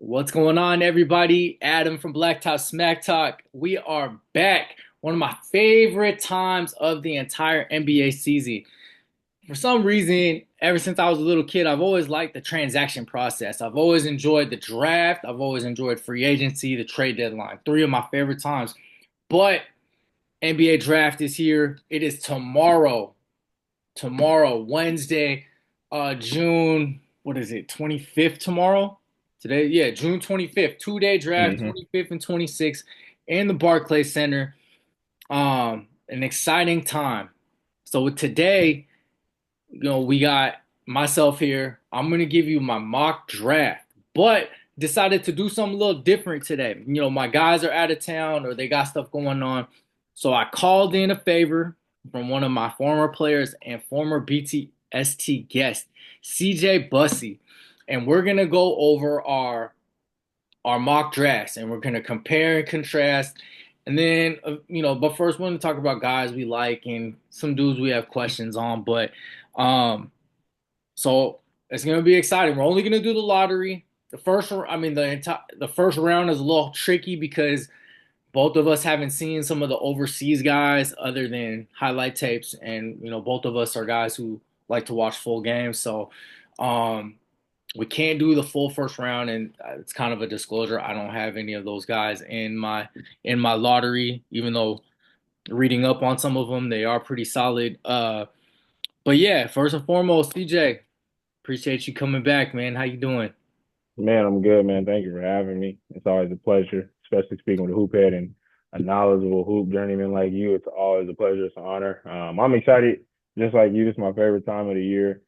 What's going on, everybody? Adam from Black Talk Smack Talk. We are back. One of my favorite times of the entire NBA season. For some reason, ever since I was a little kid, I've always liked the transaction process. I've always enjoyed the draft. I've always enjoyed free agency, the trade deadline. Three of my favorite times. But NBA draft is here. It is tomorrow. Tomorrow, Wednesday, June, what is it, 25th tomorrow? Today, yeah, June 25th, 2 day draft, hmm 25th and 26th in the Barclays Center. An exciting time. So with today, we got myself here. I'm gonna give you my mock draft, but decided to do something a little different today. My guys are out of town or they got stuff going on. So I called in a favor from one of my former players and former BTST guest, CJ Bussey. And we're gonna go over our mock drafts and we're gonna compare and contrast. And then but first we're gonna talk about guys we like and some dudes we have questions on. But um so it's gonna be exciting. We're only gonna do the lottery. The first round is a little tricky because both of us haven't seen some of the overseas guys other than highlight tapes, and both of us are guys who like to watch full games. So um, we can't do the full first round, and it's kind of a disclosure. I don't have any of those guys in my lottery, even though reading up on some of them, they are pretty solid. But yeah, first and foremost, CJ. Appreciate you coming back, man. How you doing? Man, I'm good, man. Thank you for having me. It's always a pleasure, especially speaking with a hoop head and a knowledgeable hoop journeyman like you. It's always a pleasure. It's an honor. I'm excited, just like you. It's my favorite time of the year.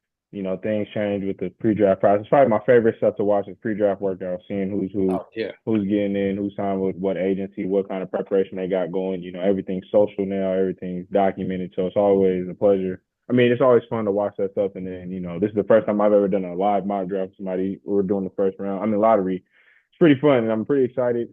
Things change with the pre-draft process. It's probably my favorite stuff to watch is pre-draft workout, seeing Oh yeah. who's getting in, who's signed with what agency, what kind of preparation they got going. Everything's social now, everything's documented, so it's always a pleasure. I mean, it's always fun to watch that stuff. And then, this is the first time I've ever done a live mock draft with somebody. We're doing the first round. I mean, lottery. It's pretty fun, and I'm pretty excited.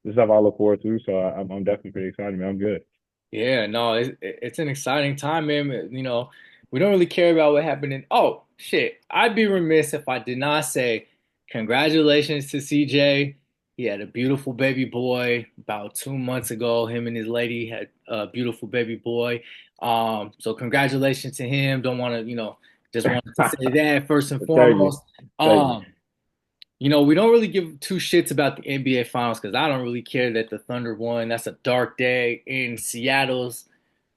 This stuff I look forward to, so I'm definitely pretty excited, man. I'm good. Yeah, no, it's an exciting time, man. We don't really care about what happened in. Oh, shit. I'd be remiss if I did not say congratulations to CJ. He had a beautiful baby boy about 2 months ago. Him and his lady had a beautiful baby boy. So congratulations to him. Don't want to, just wanted to say that first and Thank you. foremost. Thank you. Um, we don't really give two shits about the NBA Finals because I don't really care that the Thunder won. That's a dark day in Seattle's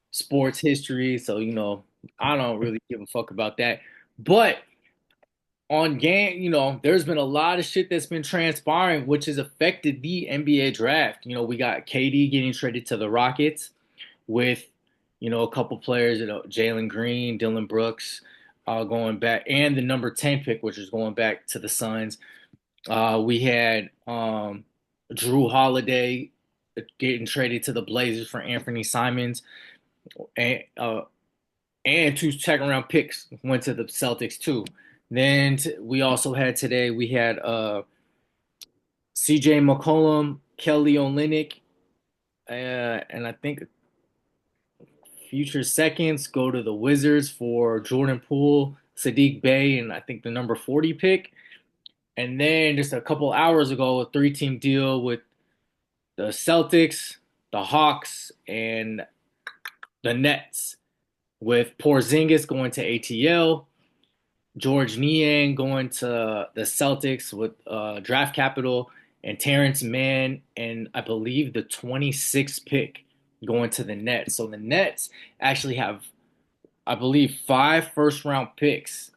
sports history. So, I don't really give a fuck about that. But on game, there's been a lot of shit that's been transpiring, which has affected the NBA draft. We got KD getting traded to the Rockets with, a couple players, Jalen Green, Dylan Brooks, going back, and the number 10 pick, which is going back to the Suns. We had Drew Holiday getting traded to the Blazers for Anthony Simons, and two second round picks went to the Celtics too. Then we also had today we had C.J. McCollum, Kelly Olynyk, and I think future seconds go to the Wizards for Jordan Poole, Sadiq Bey, and I think the number 40 pick. And then just a couple hours ago, a three-team deal with the Celtics, the Hawks, and the Nets, with Porzingis going to ATL, George Niang going to the Celtics with draft capital, and Terrence Mann and I believe the 26th pick going to the Nets. So the Nets actually have, I believe, five first round picks.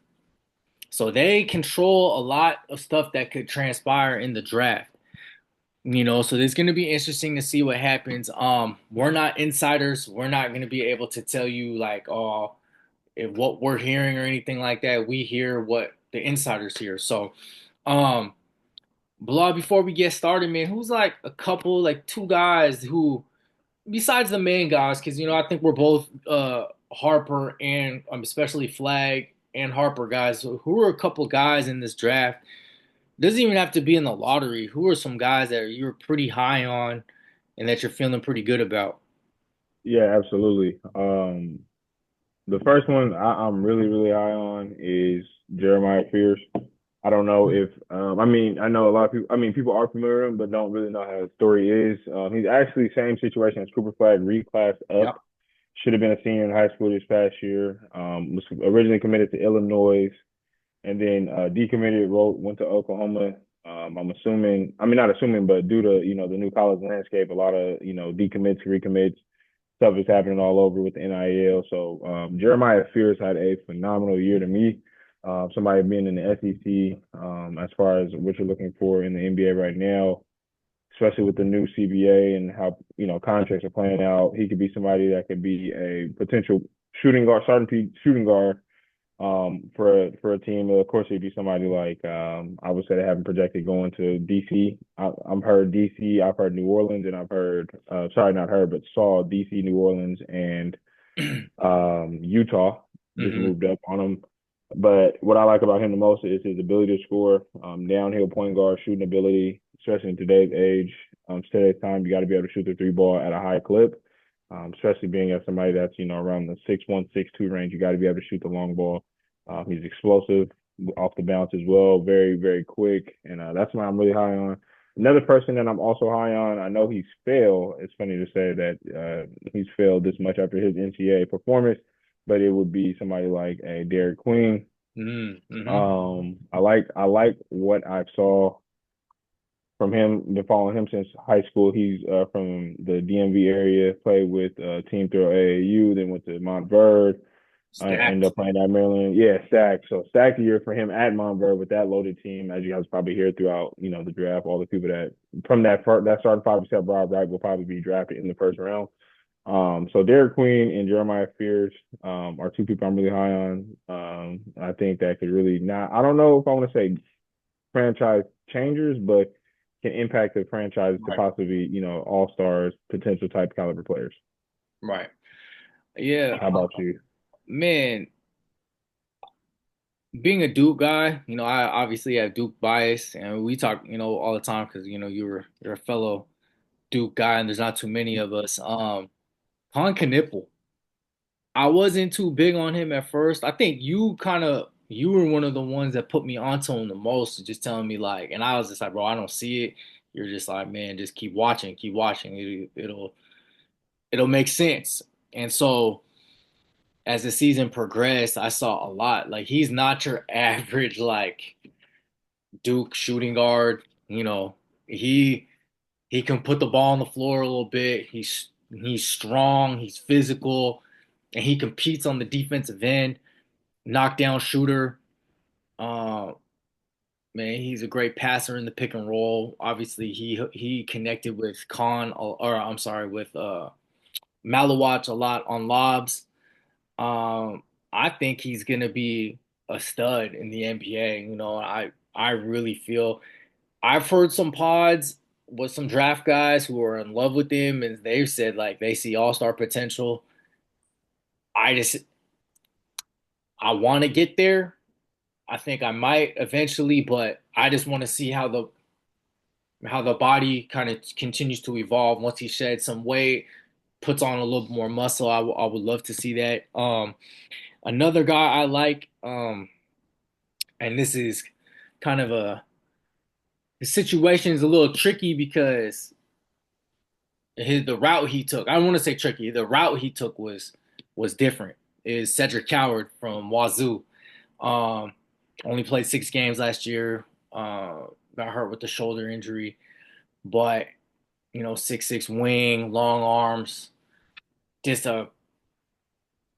So they control a lot of stuff that could transpire in the draft. So it's going to be interesting to see what happens. We're not insiders. We're not going to be able to tell you like, oh, if what we're hearing or anything like that. We hear what the insiders hear. So, um, before we get started, man, who's like a couple, like two guys who, besides the main guys, because I think we're both Harper and especially Flag and Harper guys. So who are a couple guys in this draft? Doesn't even have to be in the lottery. Who are some guys that you're pretty high on and that you're feeling pretty good about? Yeah, absolutely. The first one I'm really, really high on is Jeremiah Pierce. I don't know if I mean I know a lot of people. I mean people are familiar with him, but don't really know how his story is. He's actually same situation as Cooper Flag, reclassed up. Yep. Should have been a senior in high school this past year. Was originally committed to Illinois, and then decommitted, went to Oklahoma. I'm assuming, I mean not assuming, but due to the new college landscape, a lot of decommits, recommits, stuff is happening all over with the NIL. So Jeremiah Fears had a phenomenal year to me. Somebody being in the SEC, as far as what you're looking for in the NBA right now, especially with the new CBA and how contracts are playing out, he could be somebody that could be a potential shooting guard, starting shooting guard for a team. Of course, it'd be somebody like I would say they haven't projected going to DC. I've heard DC, I've heard New Orleans, and I've heard sorry, not heard, but saw DC, New Orleans, and Utah just Hmm. moved up on him. But what I like about him the most is his ability to score, downhill point guard shooting ability, especially in today's age. Today's time, you got to be able to shoot the three ball at a high clip, especially being as somebody that's around the 6'1", 6'2" range. You got to be able to shoot the long ball. He's explosive off the bounce as well, very very quick, and that's why I'm really high on. Another person that I'm also high on, I know he's failed. It's funny to say that he's failed this much after his NCAA performance, but it would be somebody like a Derek Queen. Mm-hmm. I like what I saw from him. Been following him since high school. He's from the DMV area. Played with team through AAU, then went to Montverde. I ended Stacked. up playing at Maryland. Yeah, stacked. So stacked year for him at Montverde with that loaded team, as you guys probably hear throughout, the draft. All the people that from that starting five except Rob Wright will probably be drafted in the first round. So Derek Queen and Jeremiah Fears are two people I'm really high on. I think that could really not. I don't know if I want to say franchise changers, but can impact the franchise to Right. possibly all stars, potential type caliber players. Right. Yeah. How about you? Man, being a Duke guy, I obviously have Duke bias, and we talk, all the time because you're a fellow Duke guy, and there's not too many of us. Han Knipple, I wasn't too big on him at first. I think you were one of the ones that put me onto him the most, just telling me like, and I was just like, bro, I don't see it. You're just like, man, just keep watching, keep watching. It'll make sense. And so as the season progressed, I saw a lot. Like he's not your average like Duke shooting guard. He he can put the ball on the floor a little bit. He's strong. He's physical, and he competes on the defensive end. Knockdown shooter. Uh, Man, he's a great passer in the pick and roll. Obviously, he connected with or I'm sorry, with Malawach a lot on lobs. I think he's gonna be a stud in the NBA. I really feel I've heard some pods with some draft guys who are in love with him, and they've said like they see all star potential. I just I want to get there. I think I might eventually, but I just want to see how the body kind of continues to evolve once he sheds some weight, puts on a little more muscle. I would love to see that. Another guy I like, and this is kind of the situation is a little tricky because the route he took. I don't want to say tricky. The route he took was different. Is Cedric Coward from Wazoo? Um, Only played 6 games last year. Got hurt with the shoulder injury, but 6'6" wing, long arms, just a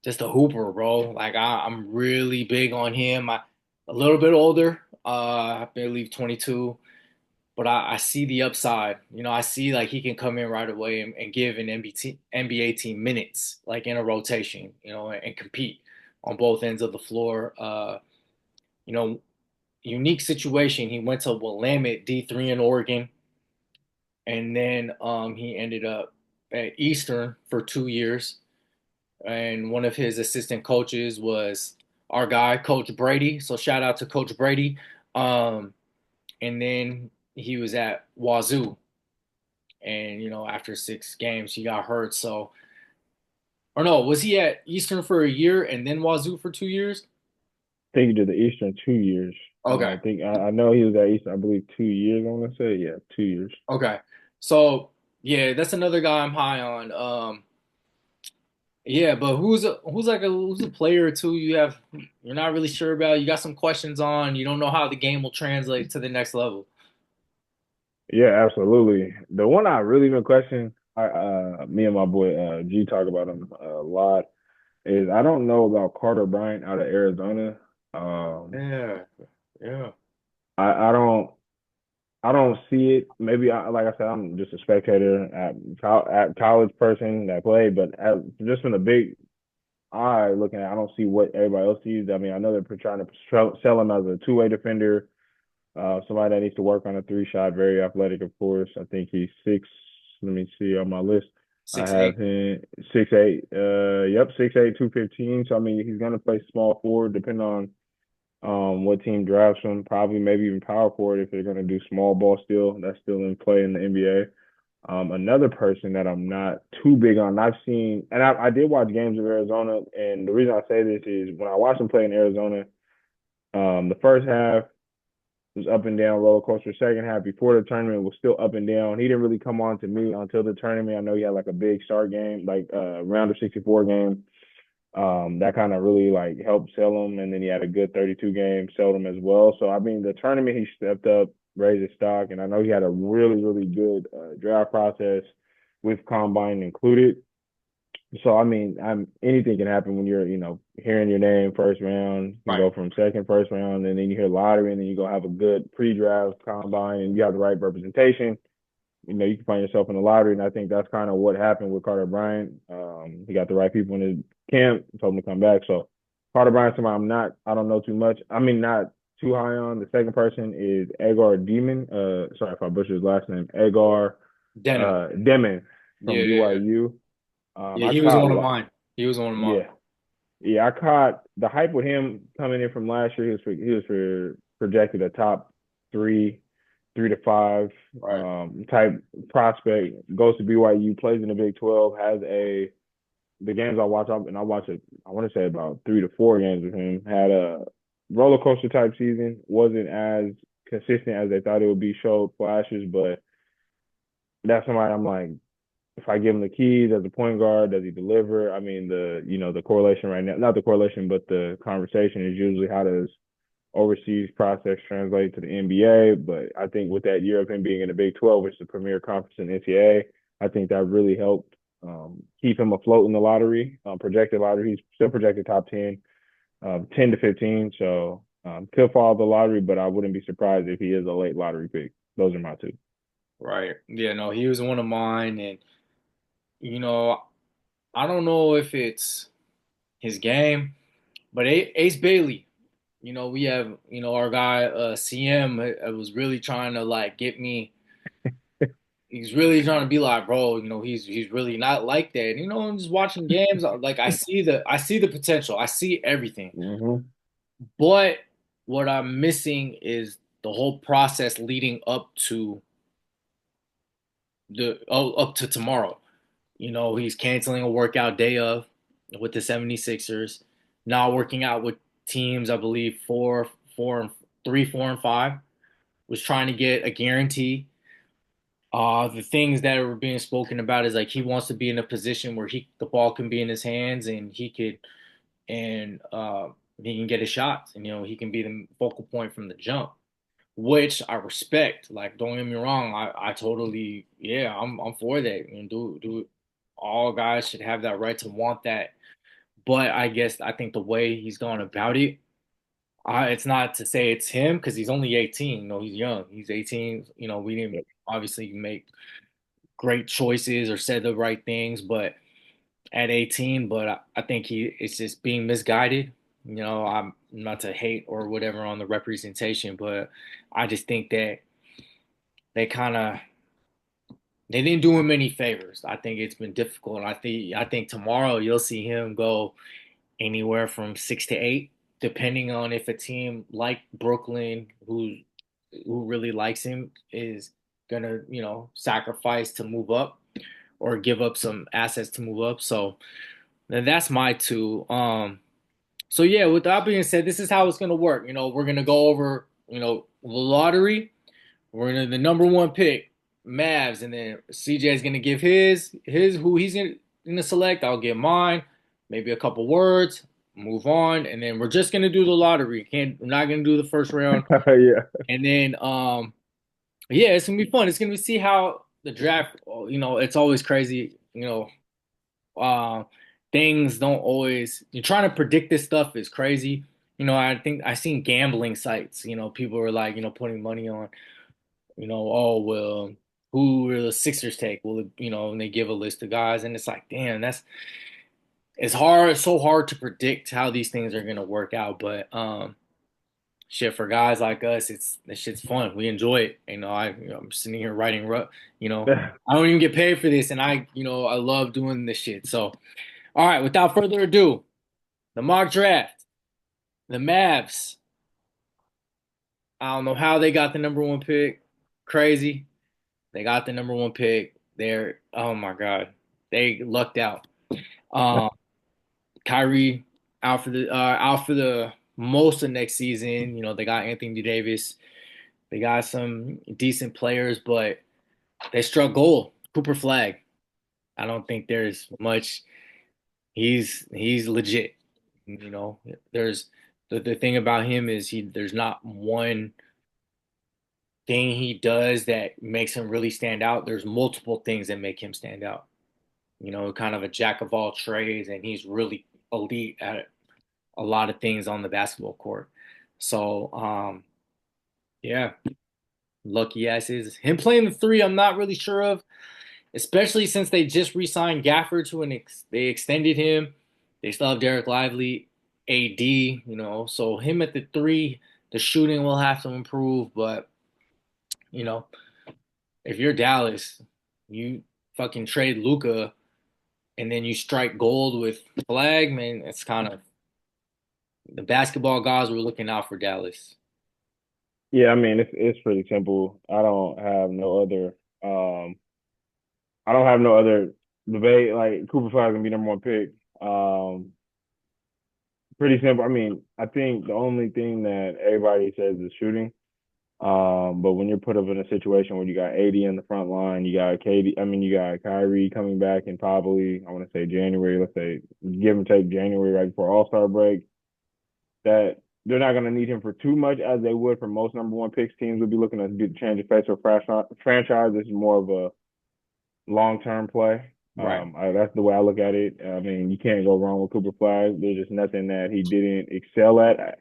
hooper, bro. Like I'm really big on him. A little bit older, I believe 22, but I see the upside. I see like he can come in right away and give an NBA team minutes, like in a rotation, and compete on both ends of the floor. You know, Unique situation. He went to Willamette D3 in Oregon, and then he ended up at Eastern for 2 years. And one of his assistant coaches was our guy, Coach Brady. So shout out to Coach Brady. Um, and then he was at Wazoo, and after 6 games he got hurt. Or no, was he at Eastern for a year and then Wazoo for 2 years? think he did the Eastern 2 years. Okay. I know he was at Eastern, I believe 2 years. I want to say, yeah, 2 years. Okay. So yeah, that's another guy I'm high on. Yeah, but who's a player or two you're not really sure about, you got some questions on, you don't know how the game will translate to the next level. Yeah, absolutely. The one I really been questioning, me and my boy G talk about him a lot, is I don't know about Carter Bryant out of Arizona. Um, Yeah, yeah, I don't. I don't see it. Maybe like I said, I'm just a spectator at college person that played, but just from the big eye looking at, I don't see what everybody else sees. I mean, I know they're trying to sell him as a two-way defender, somebody that needs to work on a three-shot, very athletic, of course. I think he's six. Let me see on my list. I six have eight. him 6'8". Yep, 6'8", 215. So I mean, he's gonna play small forward, depending on what team drafts him, probably maybe even power forward if they're going to do small ball still. That's still in play in the NBA. Another person that I'm not too big on, I've seen, and I did watch games of Arizona, and the reason I say this is when I watched him play in Arizona, the first half was up and down roller coaster. Second half before the tournament was still up and down. He didn't really come on to me until the tournament. I know he had like a big start game, like round of 64 game. That kind of really like helped sell him, and then he had a good 32 game, sold him as well. So I mean, the tournament he stepped up, raised his stock, and I know he had a really good draft process with combine included. So I mean, anything can happen when you're hearing your name first round. You can Right. go from second, first round, and then you hear lottery, and then you go have a good pre-draft combine, and you have the right representation. You can find yourself in the lottery, and I think that's kind of what happened with Carter Bryant. He got the right people in his camp, told him to come back. So Carter Bryant, somebody I don't know too much. I mean, not too high on. The second person is Agar Demon. Sorry if I butchered his last name. Agar Denim. Demon Yeah, from yeah, yeah. BYU. Yeah, I he was caught, one of mine. He was one of mine. yeah, yeah, I caught the hype with him coming in from last year. He was projected a top three, 3 to 5 Right. type prospect. Goes to BYU, plays in the Big 12, has the games I watch and I watch it. I want to say about 3 to 4 games with him. Had a roller coaster type season. Wasn't as consistent as they thought it would be. Showed flashes, but that's somebody I'm like, if I give him the keys as a point guard, does he deliver? I mean, the correlation right now, not the correlation, but the conversation is usually how does overseas process translate to the NBA. But I think with that year of him being in the Big 12, which is the premier conference in the NCAA, I think that really helped keep him afloat in the lottery, projected lottery. He's still projected top 10, 10 to 15. So could fall the lottery, but I wouldn't be surprised if he is a late lottery pick. Those are my two. Right. Yeah, no, he was one of mine. And, you know, I don't know if it's his game, but Ace Bailey, we have, our guy, CM, was really trying to like get me. He's really trying to be like, bro, he's really not like that. I'm just watching games. Like I see the potential. I see everything. Mm-hmm. But what I'm missing is the whole process leading up to tomorrow. He's canceling a workout day of with the 76ers, not working out with teams, I believe four, 3, 4, and 5, was trying to get a guarantee. The things that were being spoken about is like he wants to be in a position where the ball can be in his hands and he can get his shots and he can be the focal point from the jump, which I respect. Like, don't get me wrong, I totally, yeah, I'm for that. Do all guys should have that right to want that. But I think the way he's gone about it, it's not to say it's him because he's only 18. He's young. He's 18. We didn't Yep. obviously make great choices or said the right things, but at 18, but I think it's just being misguided. I'm not to hate or whatever on the representation, but I just think that they kind of they didn't do him any favors. I think it's been difficult. I think tomorrow you'll see him go anywhere from 6 to 8, depending on if a team like Brooklyn, who really likes him, is gonna sacrifice to move up or give up some assets to move up. So then that's my two. So yeah, with that being said, this is how it's gonna work. We're gonna go over, the lottery. We're gonna the number one pick, Mavs, and then CJ is gonna give his who he's gonna select. I'll give mine, maybe a couple words, move on, and then we're just gonna do the lottery. We're not gonna do the first round, Yeah. and then yeah, it's gonna be fun. It's gonna be see how the draft. It's always crazy. Uh, things don't always. You're trying to predict this stuff is crazy. I think I seen gambling sites. People were like, putting money on, oh well, who will the Sixers take? Will it, and they give a list of guys, and it's like, damn, it's hard, it's so hard to predict how these things are gonna work out. But shit, for guys like us, this shit's fun. We enjoy it. I'm sitting here writing, I don't even get paid for this, and I love doing this shit. So, all right, without further ado, the mock draft, the Mavs. I don't know how they got the number one pick. Crazy. They got the number one pick. Oh my God, they lucked out. Um, Kyrie out for the most of next season. They got Anthony Davis. They got some decent players, but they struck gold. Cooper Flag. I don't think there's much. He's legit. There's the thing about him is there's not one thing he does that makes him really stand out. There's multiple things that make him stand out. Kind of a jack of all trades, and he's really elite at a lot of things on the basketball court. So, yeah, lucky asses. Him playing the three, I'm not really sure of, especially since they just re-signed Gafford they extended him. They still have Derek Lively, AD, so him at the three, the shooting will have to improve, but you know, if you're Dallas, you fucking trade Luca and then you strike gold with Flag, man, it's kind of the basketball gods were looking out for Dallas. Yeah, I mean it's pretty simple. I don't have no other debate. Like Cooper Flag gonna be number one pick. Um, Pretty simple. I mean, I think the only thing that everybody says is shooting. But when you're put up in a situation where you got 80 in the front line, you got KD, I mean, you got Kyrie coming back in probably, I want to say January, let's say give and take January right before All-Star break, that they're not going to need him for too much as they would for most number one picks. Teams would be looking to do change of face or franchise. This is more of a long-term play. Right, That's the way I look at it. I mean, you can't go wrong with Cooper Flag. There's just nothing that he didn't excel at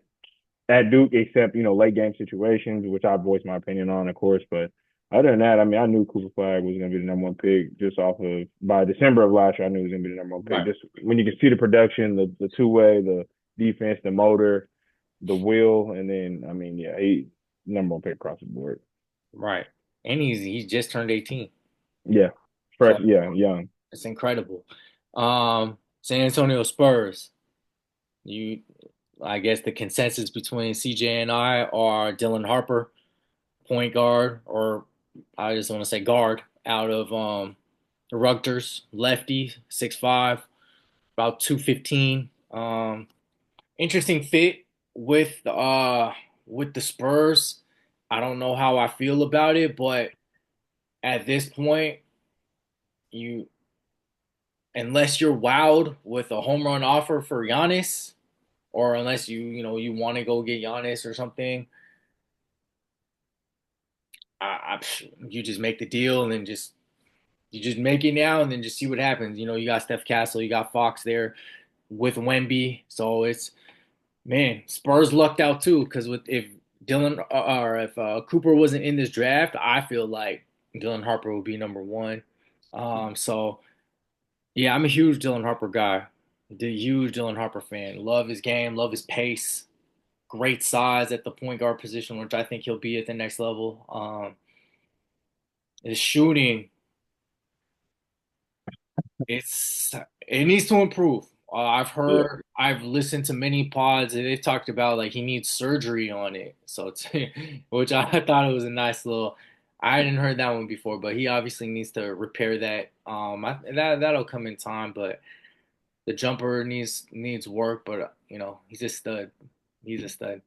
Duke, except late game situations, which I voiced my opinion on, of course. But other than that, I mean, I knew Cooper Flag was going to be the number one pick just off of by December of last year. I knew he was going to be the number one pick. right, Just when you can see the production, the two way, the defense, the motor, the will, and then I mean, yeah, he number one pick across the board. right. And he just turned 18. Yeah, fresh, So yeah, young. it's incredible. San Antonio Spurs. You I guess the consensus between CJ and I are Dylan Harper, point guard, or I just want to say guard out of Rutgers, lefty, 6'5", about 215. Interesting fit with the Spurs. I don't know how I feel about it, but at this point, you unless you're wowed with a home run offer for Giannis, or unless you want to go get Giannis or something, you just make the deal and then you just make it now and then just see what happens. You got Steph Castle, you got Fox there with Wemby, so it's man, Spurs lucked out too because with if Dylan or if Cooper wasn't in this draft, I feel like Dylan Harper would be number one. So yeah, I'm a huge Dylan Harper guy. The huge Dylan Harper fan. Love his game, love his pace, great size at the point guard position, which I think he'll be at the next level. His shooting, it needs to improve. Yeah, I've listened to many pods and they've talked about like he needs surgery on it. So it's, which I thought it was a nice little. I hadn't heard that one before, but he obviously needs to repair that. That'll come in time, but The jumper needs work, but he's a stud. He's a stud.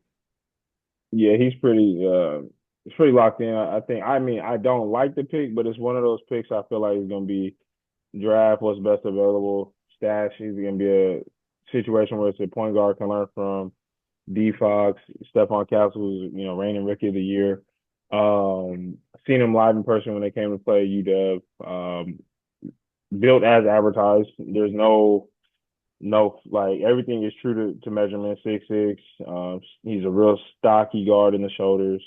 Yeah, he's pretty locked in. I think. I mean, I don't like the pick, but it's one of those picks I feel like is gonna be draft what's best available, stash. He's gonna be a situation where it's a point guard can learn from D Fox, Stephon Castle, who's reigning rookie of the year. Seen him live in person when they came to play UW. Built as advertised. There's no like everything is true to measurement 6'6". He's a real stocky guard in the shoulders.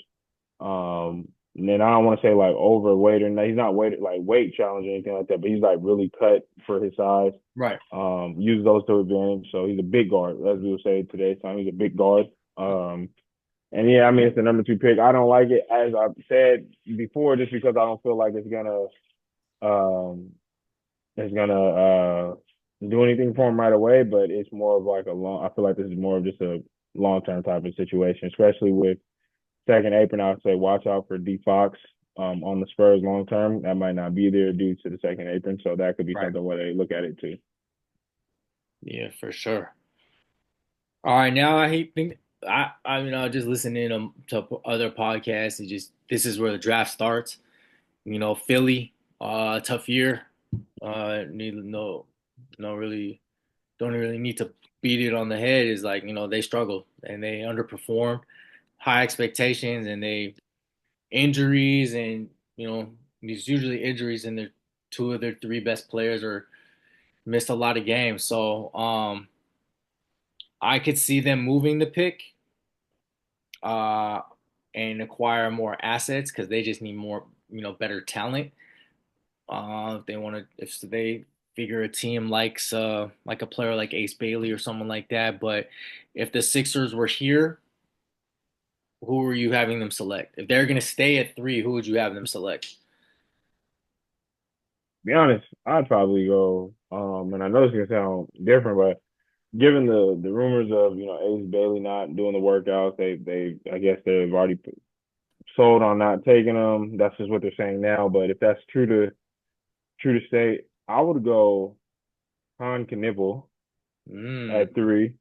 And then I don't want to say like overweight or he's not weighted like weight challenge or anything like that, but he's like really cut for his size. Right. Use those to advantage. So he's a big guard, as we would say today's time. He's a big guard. And yeah, I mean it's the number 2 pick. I don't like it as I've said before, just because I don't feel like um it's gonna do anything for him right away. But it's more of like a long. I feel like this is more of just a long term type of situation, especially with second apron. I would say watch out for D Fox on the Spurs long term. That might not be there due to the second apron, so that could be Right. something where they look at it too. Yeah, for sure. All right, now think just listening to other podcasts. And just this is where the draft starts. Philly, tough year. Need no really don't really need to beat it on the head. Is like they struggled and they underperformed, high expectations, and they injuries and these usually injuries and their two of their three best players are missed a lot of games. So I could see them moving the pick uh, and acquire more assets because they just need more, better talent. If they want to, if they figure a team likes like a player like Ace Bailey or someone like that. But if the Sixers were here, who are you having them select? If they're gonna stay at 3, who would you have them select? To be honest, I'd probably go. And I know it's gonna sound different, but given the rumors of Ace Bailey not doing the workouts, they I guess they've already sold on not taking them. That's just what they're saying now. But if that's true to state, I would go Han Knipple Mm, at 3.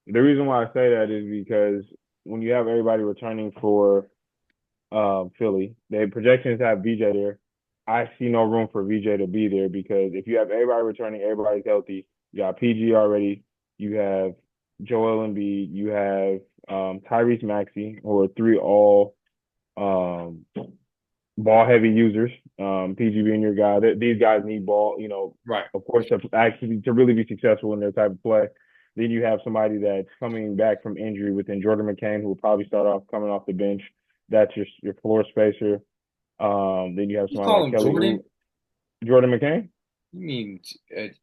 The reason why I say that is because when you have everybody returning for Philly, the projections have VJ there. I see no room for VJ to be there because if you have everybody returning, everybody's healthy. You got PG already. You have Joel Embiid. You have Tyrese Maxey, who are 3 all um, ball heavy users. PG being your guy. These guys need ball, right. of course, to actually to really be successful in their type of play. Then you have somebody that's coming back from injury within Jordan McCain, who will probably start off coming off the bench. That's your floor spacer. Then you have You somebody call like him Kelly Jordan? Oubre. Jordan McCain? You mean is it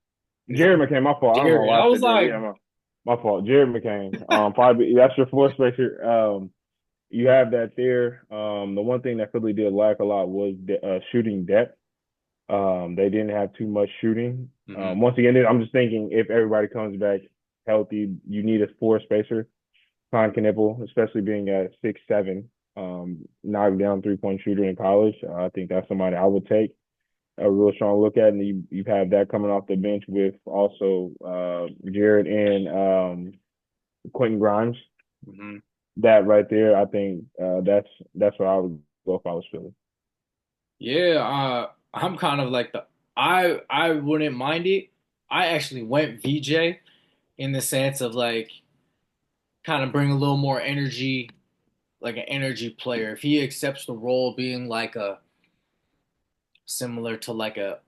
Jared McCain, my fault. I don't know Jared? why I I was said Jordan. like, Yeah, my fault. Jared McCain. Probably that's your floor spacer. You have that there. The one thing that Philly did lack a lot was shooting depth. They didn't have too much shooting. mhm. Once again, I'm just thinking if everybody comes back healthy, you need a floor spacer. Con Knipple, especially being at 6'7", knockdown 3-point shooter in college. I think that's somebody I would take a real strong look at. And you have that coming off the bench with also Jared and Quentin Grimes. Mhm. That right there, I think that's where I would go if I was Philly. Yeah, I'm kind of like I wouldn't mind it. I actually went VJ in the sense of like kind of bring a little more energy, like an energy player. If he accepts the role being like a similar to like a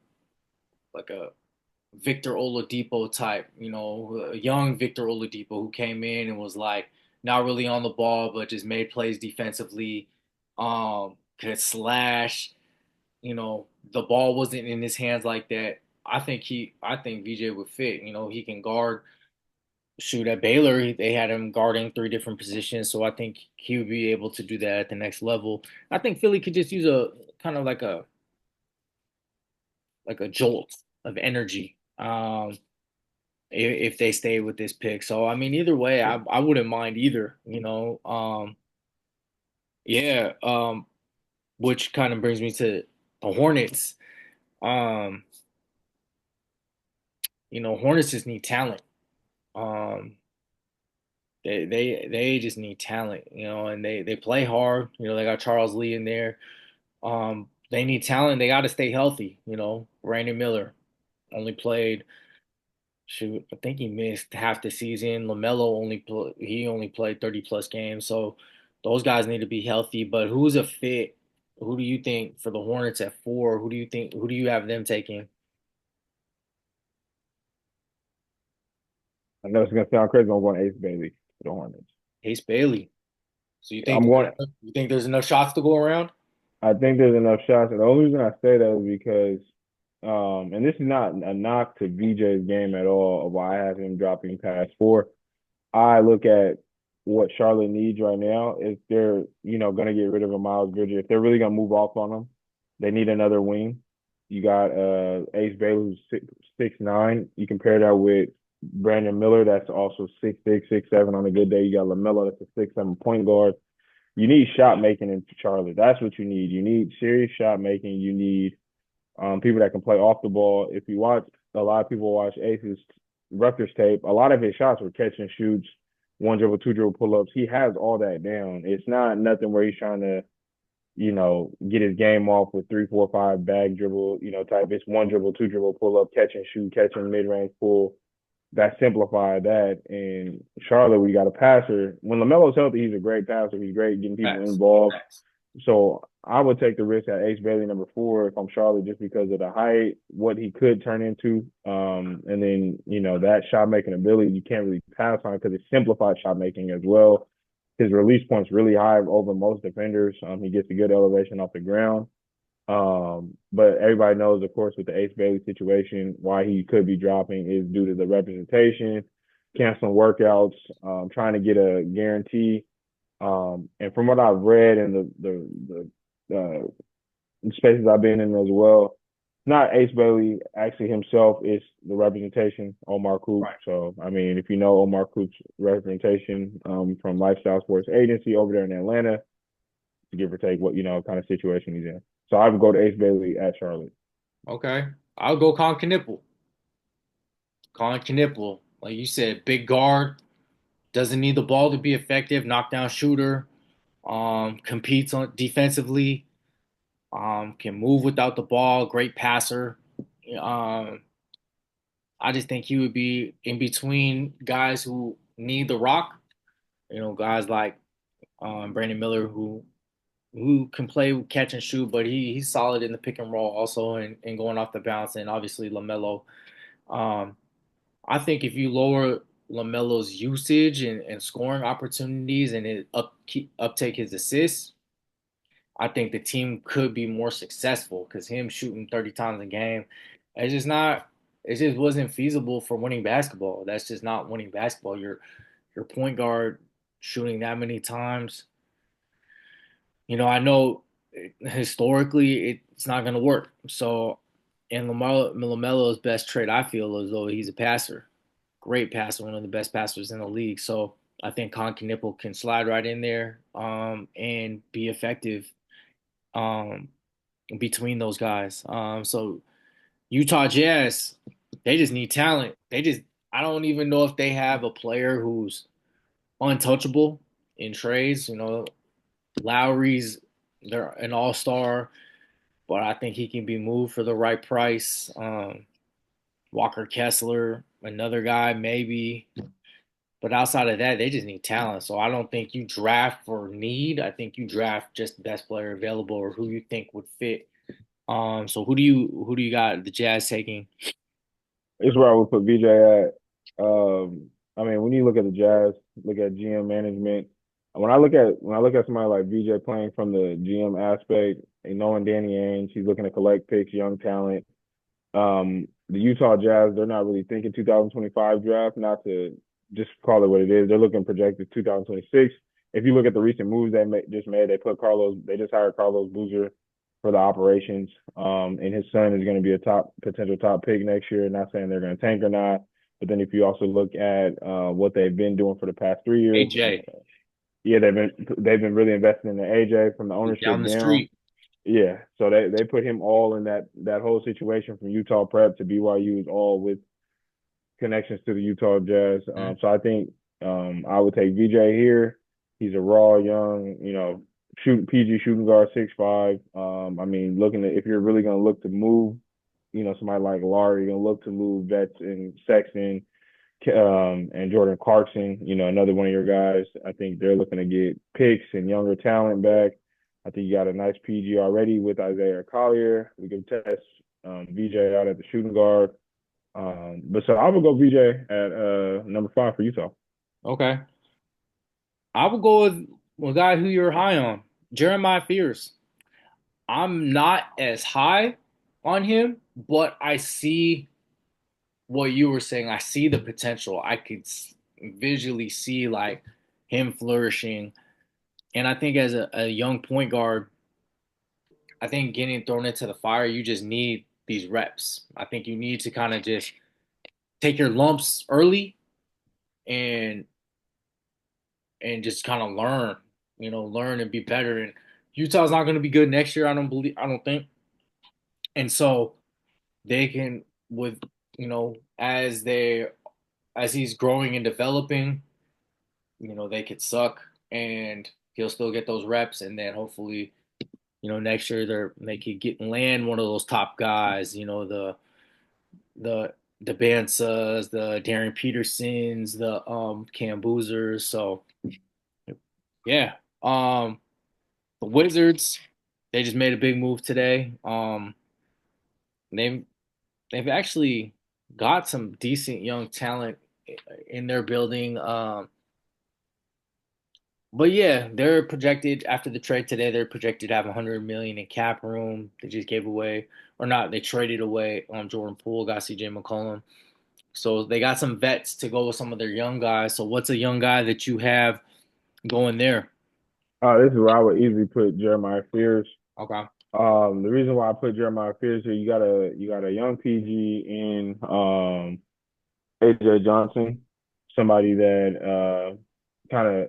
Victor Oladipo type, a young Victor Oladipo who came in and was like not really on the ball but just made plays defensively, could slash, the ball wasn't in his hands like that. I think VJ would fit. He can guard, shoot at Baylor. They had him guarding 3 different positions, so I think he would be able to do that at the next level. I think Philly could just use a kind of like a jolt of energy. If they stay with this pick. So I mean, either way, I wouldn't mind either. Yeah. Which kind of brings me to the Hornets. Um, Hornets just need talent. Um, they just need talent, and they play hard. They got Charles Lee in there. They need talent. They got to stay healthy. Brandon Miller only played. Shoot, I think he missed half the season. LaMelo he only played 30 plus games. So those guys need to be healthy. But who's a fit? Who do you think for the Hornets at 4? Who do you have them taking? I know it's gonna sound crazy, but I'm going Ace Bailey for the Hornets. Ace Bailey. So you think I'm going. there's enough shots to go around? I think there's enough shots, and the only reason I say that is because, and this is not a knock to VJ's game at all, of why I have him dropping past 4. I look at what Charlotte needs right now. If they're, going to get rid of a Miles Bridges, if they're really going to move off on them, they need another wing. You got Ace Bailey, who's 6'9". You compare that with Brandon Miller, that's also 6'6", 6'7" on a good day. You got LaMelo, that's a 6'7" point guard. You need shot making in Charlotte. That's what you need. You need serious shot making. You need people that can play off the ball. If you watch, a lot of people watch Ace's Rutgers tape. A lot of his shots were catch and shoots, one dribble, two dribble pull ups. He has all that down. It's not nothing where he's trying to, get his game off with 3, 4, 5 bag dribble, type. It's one dribble, two dribble pull up, catch and shoot, catch and mid range pull. That simplified that. And Charlotte, we got a passer. When LaMelo's healthy, he's a great passer. He's great getting people Facts. involved. Facts. So I would take the risk at Ace Bailey number 4 if I'm Charlotte, just because of the height, what he could turn into, and then that shot making ability you can't really pass on because it's simplified shot making as well. His release point's really high over most defenders. He gets a good elevation off the ground. But everybody knows, of course, with the Ace Bailey situation, why he could be dropping is due to the representation, canceling workouts, trying to get a guarantee. And from what I've read and the spaces I've been in as well, not Ace Bailey actually himself, it's the representation, Omar Coop. Right. So, I mean, if you know Omar Coop's representation from Lifestyle Sports Agency over there in Atlanta, to give or take what, kind of situation he's in. So I would go to Ace Bailey at Charlotte. Okay. I'll go Colin Knipple. Colin Knipple, like you said, big guard, doesn't need the ball to be effective, knockdown shooter, competes on defensively, can move without the ball, great passer. Um, I just think he would be in between guys who need the rock, guys like Brandon Miller who can play catch and shoot, but he's solid in the pick and roll also and going off the bounce, and obviously LaMelo. Um, I think if you lower LaMelo's usage and scoring opportunities and uptake his assists, I think the team could be more successful because him shooting 30 times a game, it's just not. It just wasn't feasible for winning basketball. That's just not winning basketball. Your point guard shooting that many times. I know historically it's not going to work. So, and LaMelo's best trait I feel is though he's a passer, great passer, one of the best passers in the league. So I think Con Knipple can slide right in there and be effective um, between those guys. So Utah Jazz, they just need talent. I don't even know if they have a player who's untouchable in trades. Lowry's they're an all-star, but I think he can be moved for the right price. Walker Kessler, another guy, maybe. But outside of that, they just need talent. So I don't think you draft for need. I think you draft just the best player available or who you think would fit. So who do you got the Jazz taking? It's where I would put VJ at. I mean, when you look at the Jazz, look at GM management. When I look at somebody like VJ playing from the GM aspect, and knowing Danny Ainge, he's looking to collect picks, young talent. The Utah Jazz, they're not really thinking 2025 draft, not to just call it what it is. They're looking projected 2026. If you look at the recent moves just made, they just hired Carlos Boozer for the operations. And his son is going to be a potential top pick next year. Not saying they're going to tank or not, but then if you also look at what they've been doing for the past 3 years, AJ yeah, they've been really investing in the AJ from the down ownership the down. street. Yeah, so they put him all in that whole situation from Utah Prep to BYU is all with connections to the Utah Jazz. Mhm. So I think I would take VJ here. He's a raw, young, shoot PG shooting guard, 6'5". I mean, looking at if you're really gonna look to move, somebody like Laurie, you're gonna look to move vets and Sexton, and Jordan Clarkson, another one of your guys. I think they're looking to get picks and younger talent back. I think you got a nice PG already with Isaiah Collier. We can test VJ out at the shooting guard. But so I would go VJ at number 5 for Utah. Okay. I would go with a guy who you're high on, Jeremiah Fears. I'm not as high on him, but I see what you were saying. I see the potential. I could visually see like him flourishing. And I think as a young point guard, I think getting thrown into the fire, you just need these reps. I think you need to kind of just take your lumps early and just kind of learn, learn and be better. And Utah's not going to be good next year. I don't think. And so they can with as he's growing and developing, they could suck and he'll still get those reps and then hopefully, next year they could get land one of those top guys, the the Bansas, the Darren Petersons, the Cam Boozers. So yeah. The Wizards, they just made a big move today. They've they've actually got some decent young talent in their building. But yeah, they're projected after the trade today. They're projected to have 100 million in cap room. They just gave away, or not? They traded away Jordan Poole, got CJ McCollum. So they got some vets to go with some of their young guys. So what's a young guy that you have going there? This is where I would easily put Jeremiah Fears. Okay. The reason why I put Jeremiah Fears here, you got a young PG in AJ Johnson, somebody that kind of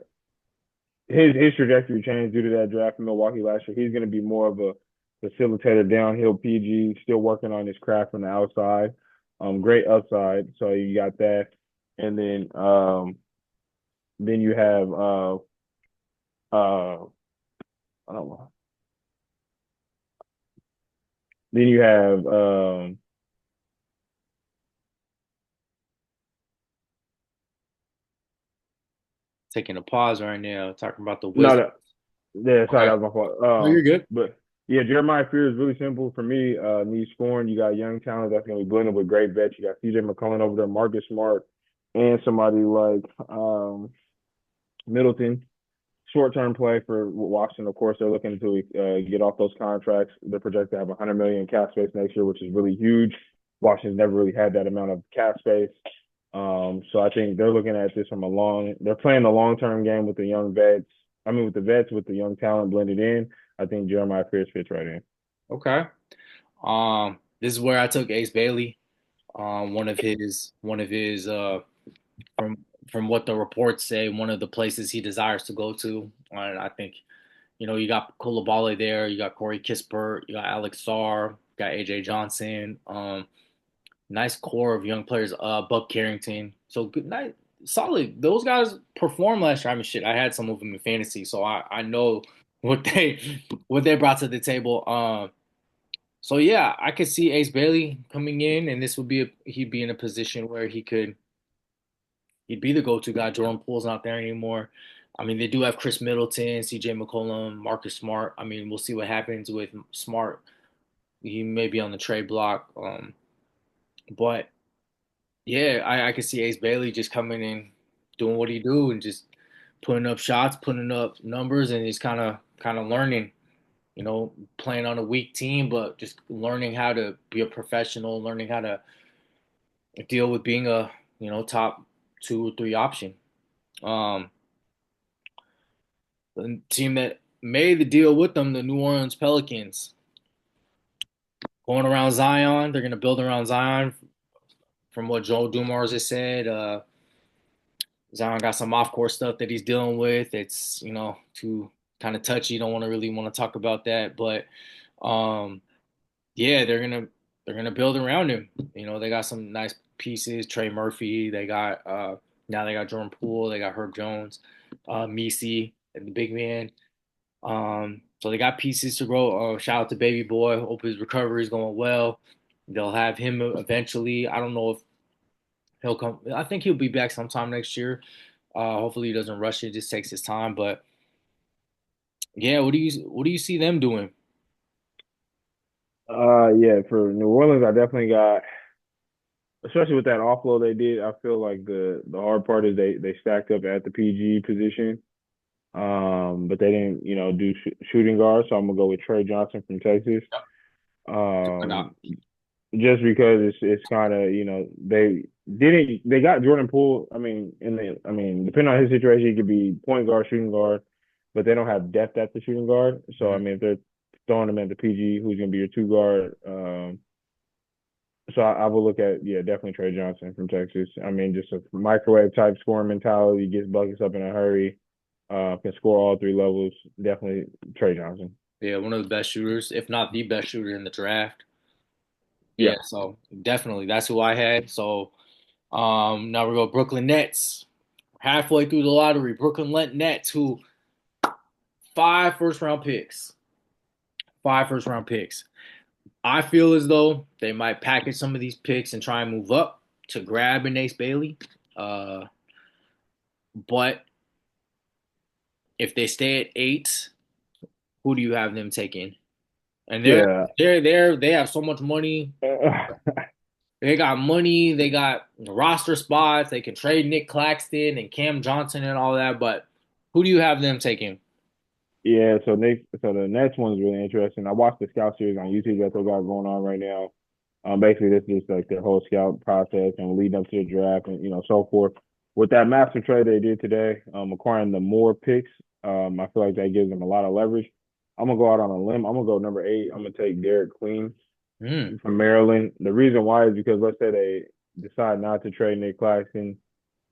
his trajectory changed due to that draft in Milwaukee last year. He's going to be more of a facilitator, downhill PG, still working on his craft from the outside. Great upside. So you got that, and then you have I don't know. Then you have Taking a pause right now, talking about the no, Wizards. no, yeah, sorry, Okay. that was my fault. No, you're good. But yeah, Jeremiah Fear is really simple for me. Needs scoring. You got young talent that's gonna be blended with great vets. You got CJ McCollum over there, Marcus Smart, and somebody like Middleton. Short-term play for Washington. Of course, they're looking to get off those contracts. They're projected to have 100 million in cap space next year, which is really huge. Washington's never really had that amount of cap space. So I think they're looking at this from a long. They're playing the long-term game with the young vets. I mean, with the vets, with the young talent blended in. I think Jeremiah Pierce fits right in. Okay. This is where I took Ace Bailey. One of his from what the reports say, one of the places he desires to go to. And I think, you got Koulibaly there, you got Corey Kispert, you got Alex Sarr, you got AJ Johnson. Nice core of young players. Buck Carrington. So good, nice, solid. Those guys performed last year. I mean, shit, I had some of them in fantasy, so I know what they brought to the table. So yeah, I could see Ace Bailey coming in, and this would be he'd be in a position where he'd be the go-to guy. Jordan Poole's not there anymore. I mean, they do have Chris Middleton, C.J. McCollum, Marcus Smart. I mean, we'll see what happens with Smart. He may be on the trade block, but yeah, I could see Ace Bailey just coming in, doing what he do, and just putting up shots, putting up numbers, and just kind of learning. Playing on a weak team, but just learning how to be a professional, learning how to deal with being a top 2 or 3 option. Um, the team that made the deal with them, the New Orleans Pelicans, going around Zion. They're going to build around Zion, from what Joe Dumars has said. Zion got some off court stuff that he's dealing with. It's too kind of touchy. You don't really want to talk about that, but yeah, they're gonna build around him. They got some nice. pieces. Trey Murphy. They got now they got Jordan Poole. They got Herb Jones, Misi, the big man. So they got pieces to grow. Shout out to Baby Boy. Hope his recovery is going well. They'll have him eventually. I don't know if he'll come. I think he'll be back sometime next year. Hopefully he doesn't rush it. Just takes his time. But yeah, what do you see them doing? Yeah, for New Orleans, I definitely got, especially with that offload they did. I feel like the hard part is they stacked up at the PG position, but they didn't, do shooting guard. So I'm gonna go with Trey Johnson from Texas. Why not? Um, just because it's kind of, they got Jordan Poole. Depending on his situation, he could be point guard, shooting guard, but they don't have depth at the shooting guard. So I Mhm. mean, if they're throwing him at the PG, who's gonna be your two guard? So I will look at, yeah, definitely Trey Johnson from Texas. I mean, just a microwave type scoring mentality, gets buckets up in a hurry, can score all three levels. Definitely Trey Johnson. Yeah, one of the best shooters, if not the best shooter in the draft. Yeah, Yeah, so definitely that's who I had. So now we go Brooklyn Nets. Halfway through the lottery, Brooklyn Nets, who five first round picks. Five first round picks. I feel as though they might package some of these picks and try and move up to grab an Ace Bailey. Uh, but if they stay at eight, who do you have them taking? And yeah. they have so much money. They got money. They got roster spots. They can trade Nick Claxton and Cam Johnson and all that. But who do you have them taking? Yeah, so the next one's really interesting. I watched the scout series on YouTube that they got going on right now. Basically, this is like their whole scout process and lead up to the draft and so forth. With that master trade they did today, acquiring the more picks, I feel like that gives them a lot of leverage. I'm gonna go out on a limb. I'm gonna go number 8. I'm gonna take Derek Queen Hmm. from Maryland. The reason why is because let's say they decide not to trade Nick Claxton.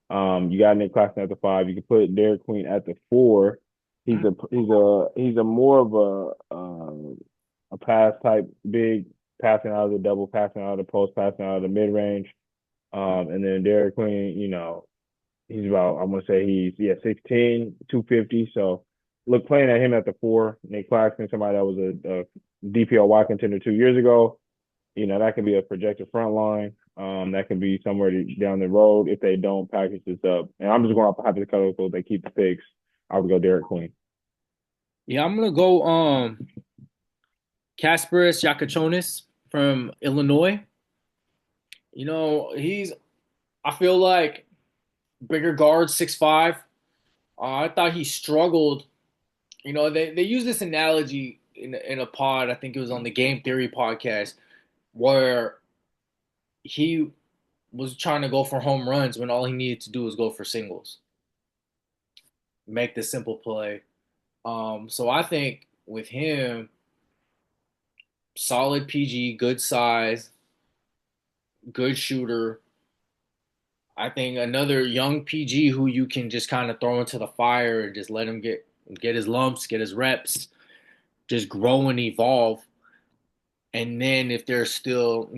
You got Nick Claxton at the 5. You can put Derek Queen at the 4. He's a more of a pass type big, passing out of the double, passing out of the post, passing out of the mid range. And then Derek Queen, he's about, I'm gonna say he's 16, 250. So look, playing at him at the 4, Nick Claxton, somebody that was a DPOY contender 2 years ago. That could be a projected front line. That could be somewhere down the road if they don't package this up. And I'm just going off the hypothetical. They keep the picks. I would go Derek Queen. Yeah, I'm gonna go Kasparis Yakachonis from Illinois. He's I feel like bigger guard, 6'5". I thought he struggled. They use this analogy in a pod. I think it was on the Game Theory podcast where he was trying to go for home runs when all he needed to do was go for singles, make the simple play. So I think with him, solid PG, good size, good shooter. I think another young PG who you can just kind of throw into the fire and just let him get his lumps, get his reps, just grow and evolve. And then if they're still,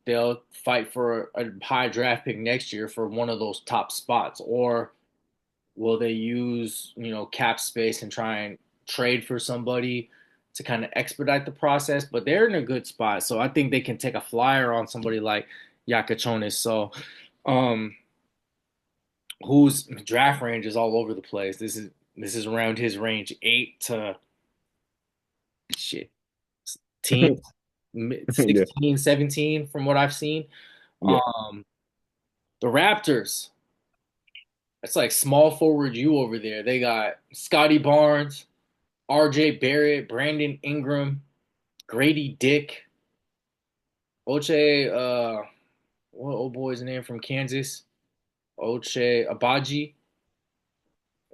they'll fight for a high draft pick next year for one of those top spots. Or will they use, cap space and try and trade for somebody to kind of expedite the process? But they're in a good spot. So I think they can take a flyer on somebody like Yakachonis. So um whose draft range is all over the place. This is around his range, 8 to teen, Yeah. 16, 17 from what I've seen. Yeah. Um, the Raptors, it's like small forward you over there. They got Scotty Barnes, RJ Barrett, Brandon Ingram, Grady Dick, Oche, what old boy's name from Kansas? Oche Abaji.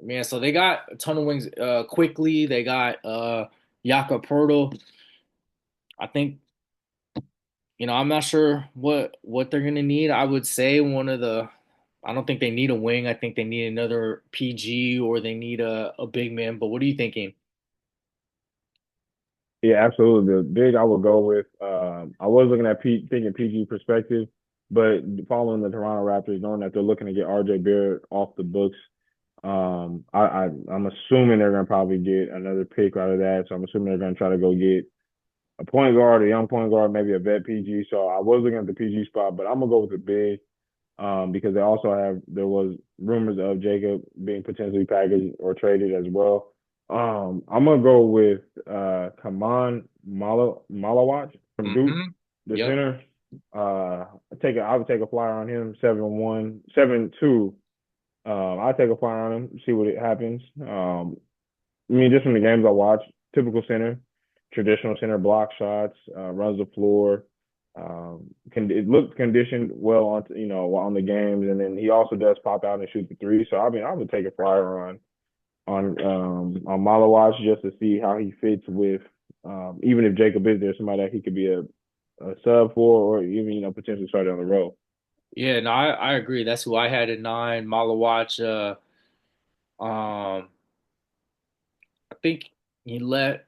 Man, so they got a ton of wings quickly. They got Jakob Poeltl. I think, I'm not sure what they're gonna need. I would say I don't think they need a wing. I think they need another PG or they need a big man. But what are you thinking? Yeah, absolutely. The big I would go with. I was looking at thinking PG perspective, But following the Toronto Raptors, knowing that they're looking to get RJ Barrett off the books, I'm assuming they're gonna probably get another pick out of that. So I'm assuming they're gonna try to go get a point guard, a young point guard, maybe a vet PG. So I was looking at the PG spot, but I'm gonna go with the big because they also there was rumors of Jacob being potentially packaged or traded as well. I'm gonna go with Kaman Malawach from Duke, Mm-hmm. the Yep. center. I would take a flyer on him, 7-1, 7-2. I'll take a flyer on him, see what it happens. I mean, just from the games I watch, typical center, traditional center, block shots, runs the floor. It looks conditioned well on on the games, and then he also does pop out and shoot the three. So I mean, I would take a flyer on Malawach just to see how he fits with even if Jacob is there, somebody that he could be a sub for, or even potentially start on the road. Yeah, no, I agree. That's who I had at nine. Malawach. Um, I think he let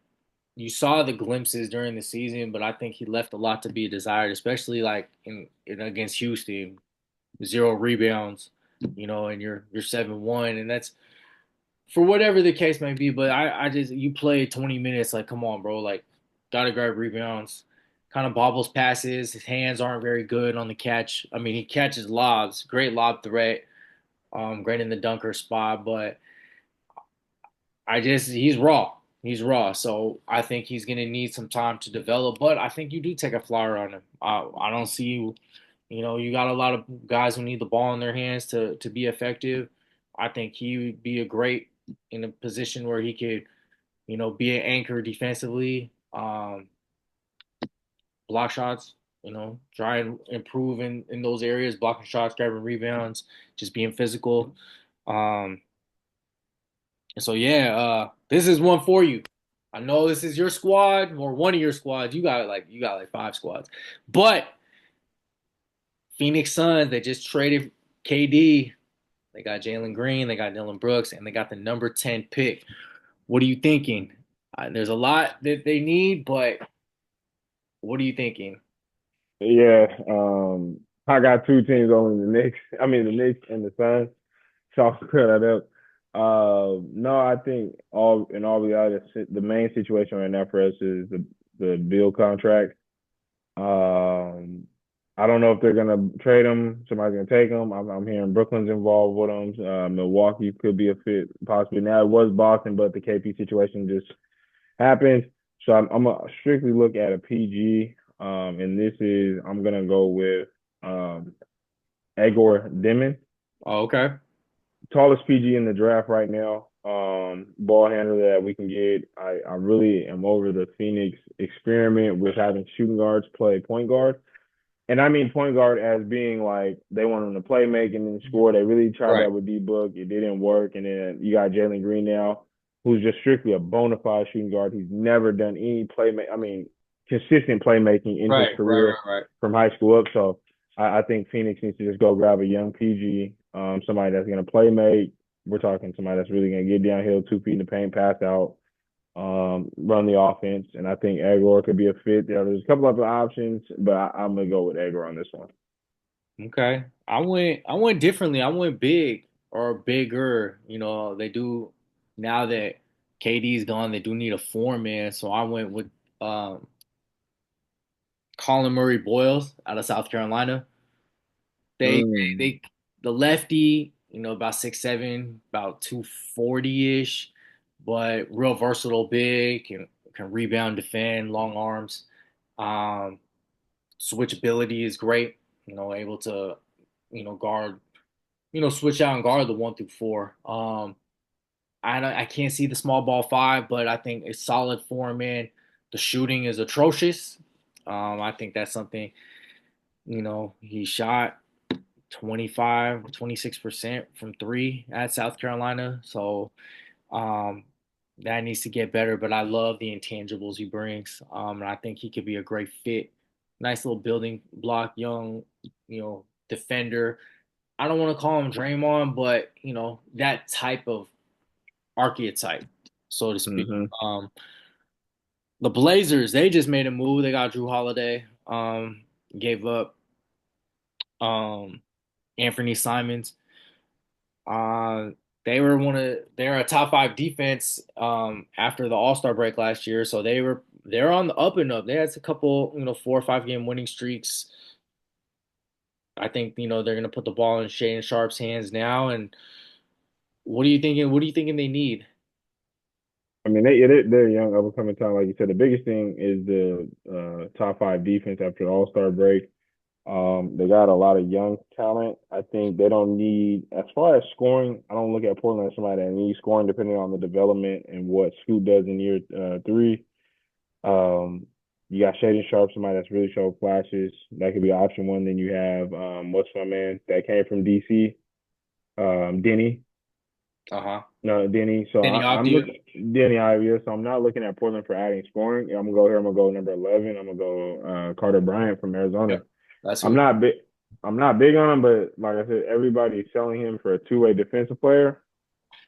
you saw the glimpses during the season, but I think he left a lot to be desired, especially like in against Houston, 0 rebounds, and you're 7-1, and that's for whatever the case may be. But I just you play 20 minutes, like come on, bro, like gotta grab rebounds. Kind of bobbles passes. His hands aren't very good on the catch. I mean, he catches lobs, great lob threat, great in the dunker spot, but he's raw. He's raw. So I think he's gonna need some time to develop. But I think you do take a flyer on him. I don't see you got a lot of guys who need the ball in their hands to be effective. I think he would be a great in a position where he could, be an anchor defensively, block shots, try and improve in those areas, blocking shots, grabbing rebounds, just being physical. Um, And so yeah, this is one for you. I know this is your squad or one of your squads. You got like five squads. But Phoenix Suns, they just traded KD. They got Jalen Green, they got Dylan Brooks, and they got the number 10 pick. What are you thinking? There's a lot that they need, but what are you thinking? Yeah, I got two teams on the Knicks. I mean the Knicks and the Suns. So I'll clear that up. No, I think all reality, the main situation right now for us is the Bill contract. Um, I don't know if they're gonna trade him. Somebody's gonna take him. I'm hearing Brooklyn's involved with him. Milwaukee could be a fit possibly. Now it was Boston, but the KP situation just happened. So I'm gonna strictly look at a PG. And this is I'm gonna go with Egor Demon, Oh, okay. tallest PG in the draft right now. Ball handler that we can get. I really am over the Phoenix experiment with having shooting guards play point guard. And I mean point guard as being like they want him to play make and then score. They really tried Right. that with D Book. It didn't work. And then you got Jalen Green now, who's just strictly a bona fide shooting guard. He's never done any consistent playmaking in his Right, right, career right, right. from high school up. So I think Phoenix needs to just go grab a young PG, somebody that's gonna play make. We're talking somebody that's really gonna get downhill, 2 feet in the paint, pass out, run the offense, and I think Agor could be a fit. There's a couple other options, but I'm gonna go with Agor on this one. Okay. I went differently. I went big or bigger. They do now that KD's gone, they do need a four-man. So I went with um Colin Murray Boyles out of South Carolina. They Mm. they the lefty, about 6'7", about 240-ish, but real versatile big, can rebound, defend, long arms. Um Switchability is great, able to, guard, switch out and guard the 1 through 4. I can't see the small ball five, but I think it's solid four man. The shooting is atrocious. I think that's something, he shot 25, 26% from three at South Carolina. So um, that needs to get better, but I love the intangibles he brings. And I think he could be a great fit. Nice little building block, young, defender. I don't want to call him Draymond, but that type of archetype, so to speak. Mm-hmm. Um, the Blazers, they just made a move. They got Drew Holiday. Gave up um, Anthony Simons. Uh, they're a top five defense after the All Star break last year, so they're on the up and up. They had a couple 4 or 5 game winning streaks. I think they're gonna put the ball in Shaden Sharp's hands now. And what are you thinking? What are you thinking they need? I mean, they're young, up and coming talent. Like you said, the biggest thing is the top five defense after the All Star break. They got a lot of young talent. I think they don't need, as far as scoring, I don't look at Portland as somebody that needs scoring depending on the development and what Scoot does in year three. Um, you got Shaden Sharp, somebody that's really showed flashes. That could be option one. Then you have what's my man that came from DC, Denny. Uh-huh. No, Denny. So Any I'm Avdija? looking Denny Ivy. So I'm not looking at Portland for adding scoring. I'm gonna go here. I'm gonna go number 11. I'm gonna go Carter Bryant from Arizona. Yep. That's I'm who. not big. I'm not big on him, but like I said, everybody's selling him for a two-way defensive player.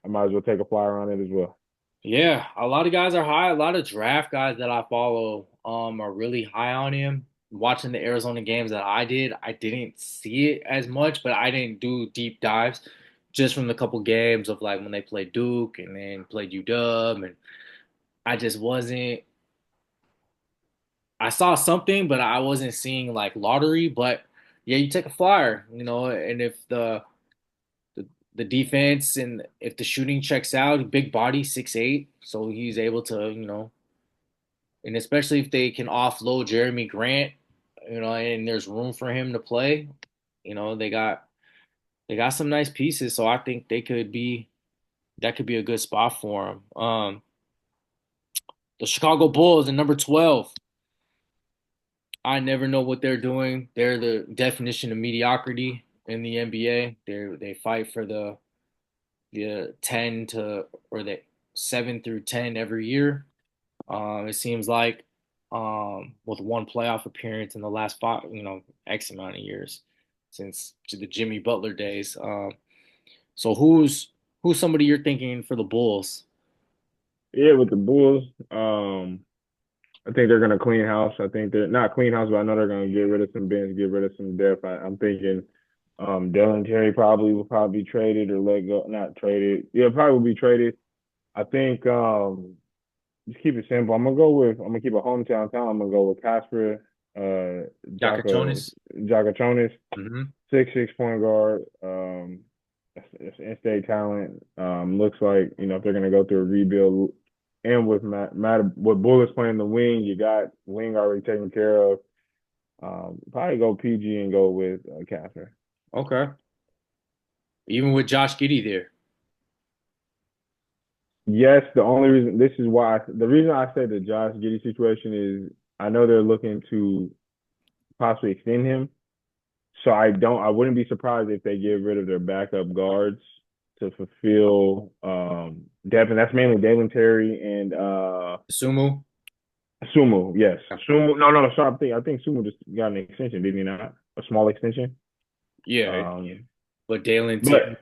I might as well take a flyer on it as well. Yeah, a lot of guys are high. A lot of draft guys that I follow are really high on him. Watching the Arizona games that I did, I didn't see it as much, but I didn't do deep dives just from the couple games of like when they played Duke and then played UW, and I just wasn't. I saw something, but I wasn't seeing like lottery. But yeah, you take a flyer, and if the defense and if the shooting checks out, big body, 6'8", so he's able to, and especially if they can offload Jeremy Grant, and there's room for him to play, they got some nice pieces, so I think that could be a good spot for him. The Chicago Bulls in number 12. I never know what they're doing. They're the definition of mediocrity in the NBA. They fight for the 10 to or the 7 through 10 every year. It seems like with one playoff appearance in the last five, X amount of years since the Jimmy Butler days. So who's somebody you're thinking for the Bulls? Yeah, with the Bulls, I think they're gonna clean house. I think they're not clean house, but I know they're gonna get rid of some bench, get rid of some depth. I'm thinking Dylan Terry probably will probably be traded or let go, not traded. Yeah, probably will be traded. I think just keep it simple. I'm gonna keep a hometown town. I'm gonna go with Casper Jaka Jonas. Jakachonis, Mm-hmm. 6'6" point guard. It's in-state talent. Looks like if they're gonna go through a rebuild, and with with Bullets playing the wing, you got wing already taken care of. Probably go PG and go with Casper. Okay. Even with Josh Giddey there. Yes, the only reason this is why the reason I say the Josh Giddey situation is I know they're looking to possibly extend him. So I wouldn't be surprised if they get rid of their backup guards to fulfill depth, and that's mainly Dalen Terry and Sumu. Sumo. Yes, Sumo. No. Sorry, I think Sumo just got an extension, didn't he not? A small extension. Yeah, Um, but Dalen but Terry,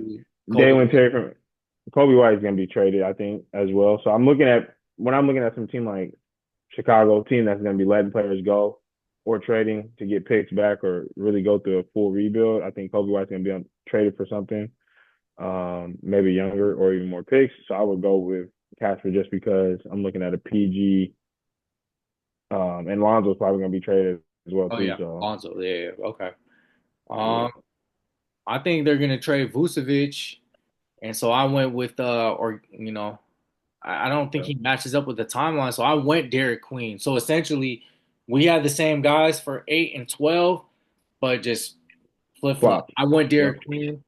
Kobe Dalen White. Terry from Kobe White is going to be traded, I think, as well. So I'm looking at some team like Chicago, team that's going to be letting players go or trading to get picks back or really go through a full rebuild. I think Kobe White's going to be traded for something, maybe younger or even more picks. So I would go with Casper just because I'm looking at a PG, and Lonzo's probably going to be traded as well Oh too. yeah, So Lonzo. Yeah, yeah, okay. yeah, Um, I think they're gonna trade Vucevic, and so I went with or I don't think okay. he matches up with the timeline, so I went Derek Queen. So essentially, we had the same guys for 8 and 12, but just flip flop. Flop. I went Yep. Derek Queen.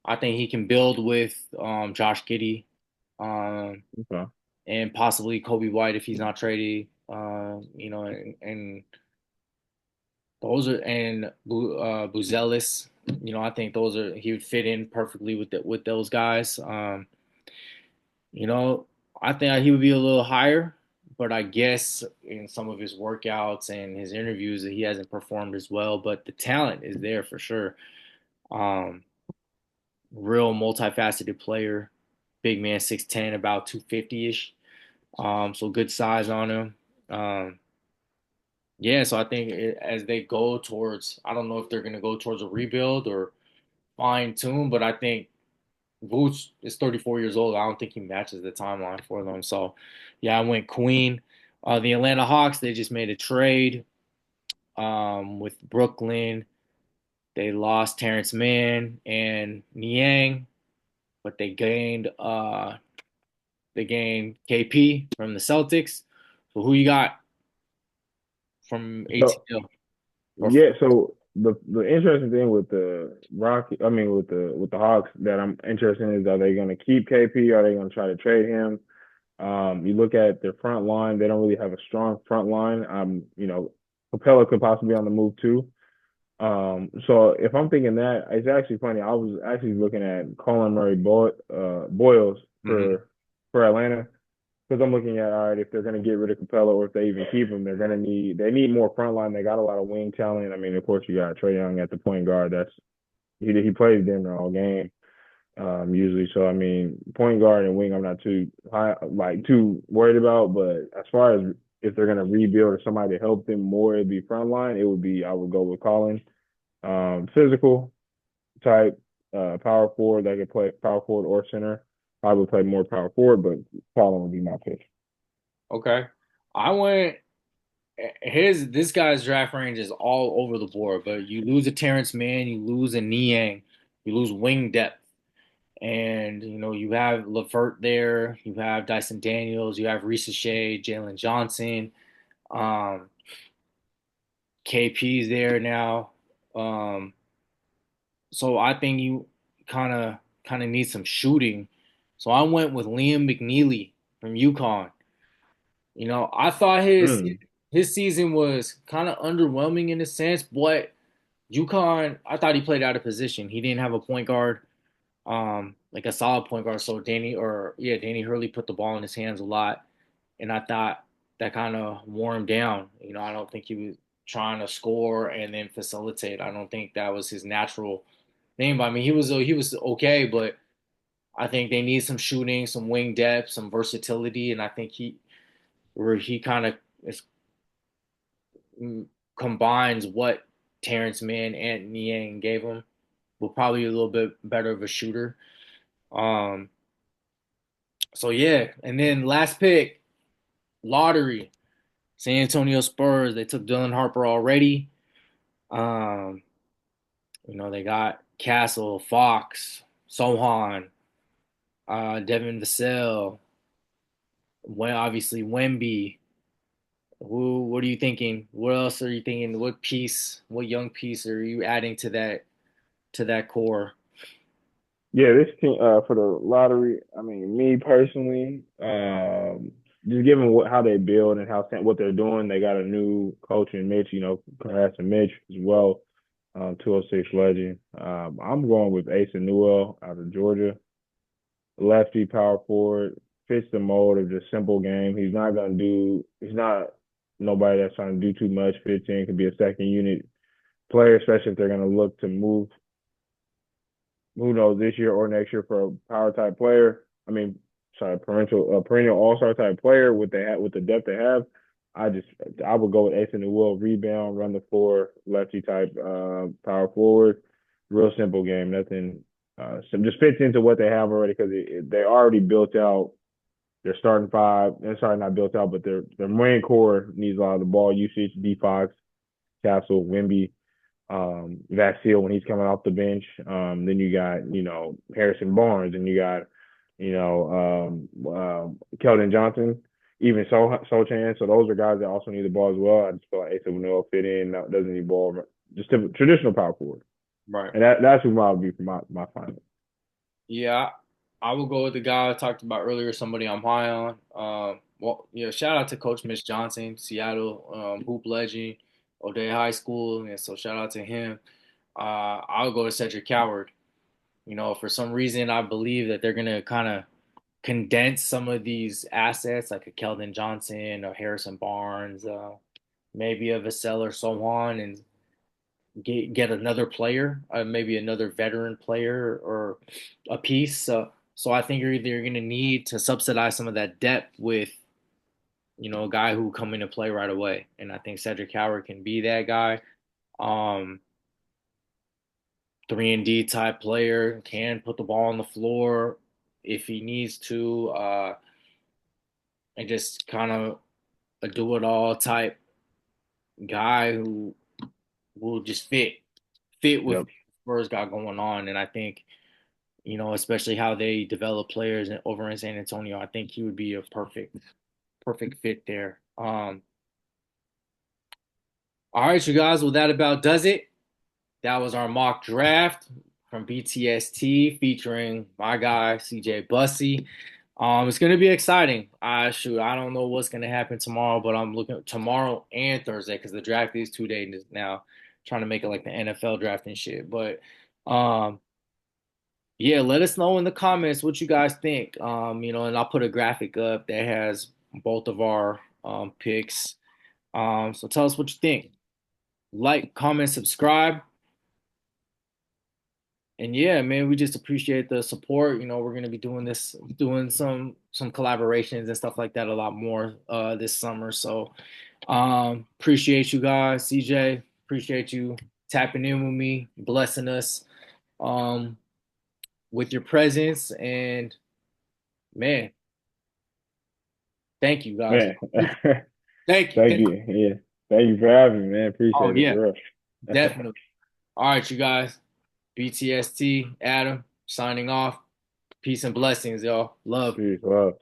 I think he can build with Josh Giddey, um, Okay. and possibly Kobe White if he's not traded. And those are and Buzelis. I think those are he would fit in perfectly with those guys. You know, I think he would be a little higher, but I guess in some of his workouts and his interviews he hasn't performed as well. But the talent is there for sure. Um, Real multifaceted player, big man, 6'10", about 250 ish. So good size on him. Um, Yeah, so I think as they go towards, I don't know if they're going to go towards a rebuild or fine tune, but I think Vooch is 34 years old. I don't think he matches the timeline for them. So, yeah, I went Queen. The Atlanta Hawks, they just made a trade with Brooklyn. They lost Terrence Mann and Niang, but they gained KP from the Celtics. So who you got from So ATL? Or yeah, so the interesting thing with the Rocky, I mean with the Hawks that I'm interested in is, are they going to keep KP? Are they going to try to trade him? You look at their front line; they don't really have a strong front line. Capella could possibly be on the move too. So if I'm thinking that, it's actually funny. I was actually looking at Colin Murray Boyles Mhm. for Atlanta, because I'm looking at, all right, if they're going to get rid of Capella or if they even keep him, they need more front line. They got a lot of wing talent. I mean, of course, you got Trae Young at the point guard. He plays damn near all game usually. So I mean, point guard and wing, I'm not too worried about. But as far as if they're going to rebuild or somebody to help them more, it'd be front line. I would go with Colin. Physical type, power forward that could play power forward or center. I would play more power forward, but Colin would be my pick. Okay. I went his this guy's draft range is all over the board, but you lose a Terrence Mann, you lose a Niang, you lose wing depth. And you have Levert there, you have Dyson Daniels, you have Reese Shea, Jalen Johnson, um, KP's there now. Um, so I think you kind of need some shooting. So I went with Liam McNeely from UConn. I thought his Mm. his season was kind of underwhelming in a sense, but UConn, I thought he played out of position. He didn't have a point guard, like a solid point guard. So Danny Hurley put the ball in his hands a lot, and I thought that kind of wore him down. I don't think he was trying to score and then facilitate. I don't think that was his natural thing. But I mean, he was okay, but I think they need some shooting, some wing depth, some versatility, and I think he kind of is combines what Terrence Mann and Niang gave him. But probably a little bit better of a shooter. Um, so yeah, and then last pick, lottery, San Antonio Spurs. They took Dylan Harper already. Um, they got Castle, Fox, Sohan, Devin Vassell, well, obviously Wemby. What are you thinking? What else are you thinking? What young piece are you adding to that core? Yeah, this team for the lottery. I mean, me personally, just given how they build and what they're doing, they got a new coach in Mitch. Congrats to Mitch as well. 206 legend. I'm going with Asa Newell out of Georgia. Lefty power forward, fits the mold of just simple game. He's not nobody that's trying to do too much. Fits in, could be a second unit player, especially if they're going to look to move, who knows, this year or next year for a power type player. I mean, sorry, perennial all star type player with the depth they have. I would go with Ace in the will, rebound, run the floor, lefty type power forward. Real simple game, nothing. Just fits into what they have already, because they already built out their starting five. And sorry, not built out, but their main core needs a lot of the ball usage. D Fox, Castle, Wimby, Vaxil when he's coming off the bench. Then you got, Harrison Barnes, and you got, Keldon Johnson, even Sochan. So those are guys that also need the ball as well. I just feel like Asa will fit in, doesn't need ball, just traditional power forward. Right. And that's who I would be for my final. Yeah, I will go with the guy I talked about earlier, somebody I'm high on. Well, shout out to Coach Mitch Johnson, Seattle hoop legend, O'Dea High School, and so shout out to him. I'll go to Cedric Coward. For some reason, I believe that they're gonna kind of condense some of these assets, like a Keldon Johnson or Harrison Barnes, maybe a Vassell or so on, and get another player, maybe another veteran player or a piece. So I think you're either going to need to subsidize some of that depth with a guy who come in and play right away. And I think Cedric Howard can be that guy. Um, 3-and-D type player, can put the ball on the floor if he needs to, and just kind of a do it all type guy who will just fit with Yep. what Spurs got going on. And I think, especially how they develop players over in San Antonio, I think he would be a perfect fit there. All right, you guys. Well, that about does it. That was our mock draft from BTST featuring my guy CJ Bussey. It's gonna be exciting. I don't know what's gonna happen tomorrow, but I'm looking tomorrow and Thursday because the draft is 2 days now. Trying to make it like the NFL draft and shit. But um, yeah, let us know in the comments what you guys think. And I'll put a graphic up that has both of our picks. So tell us what you think. Like, comment, subscribe. And yeah, man, we just appreciate the support. We're gonna be doing some collaborations and stuff like that a lot more this summer. So appreciate you guys, CJ. Appreciate you tapping in with me, blessing us um with your presence. And man, thank you guys. Man. Thank you. Thank you. Yeah. Thank you for having me, man. Oh Appreciate it yeah, for real. definitely. All right, you guys. BTST Adam signing off. Peace and blessings, y'all. Love. Peace, love.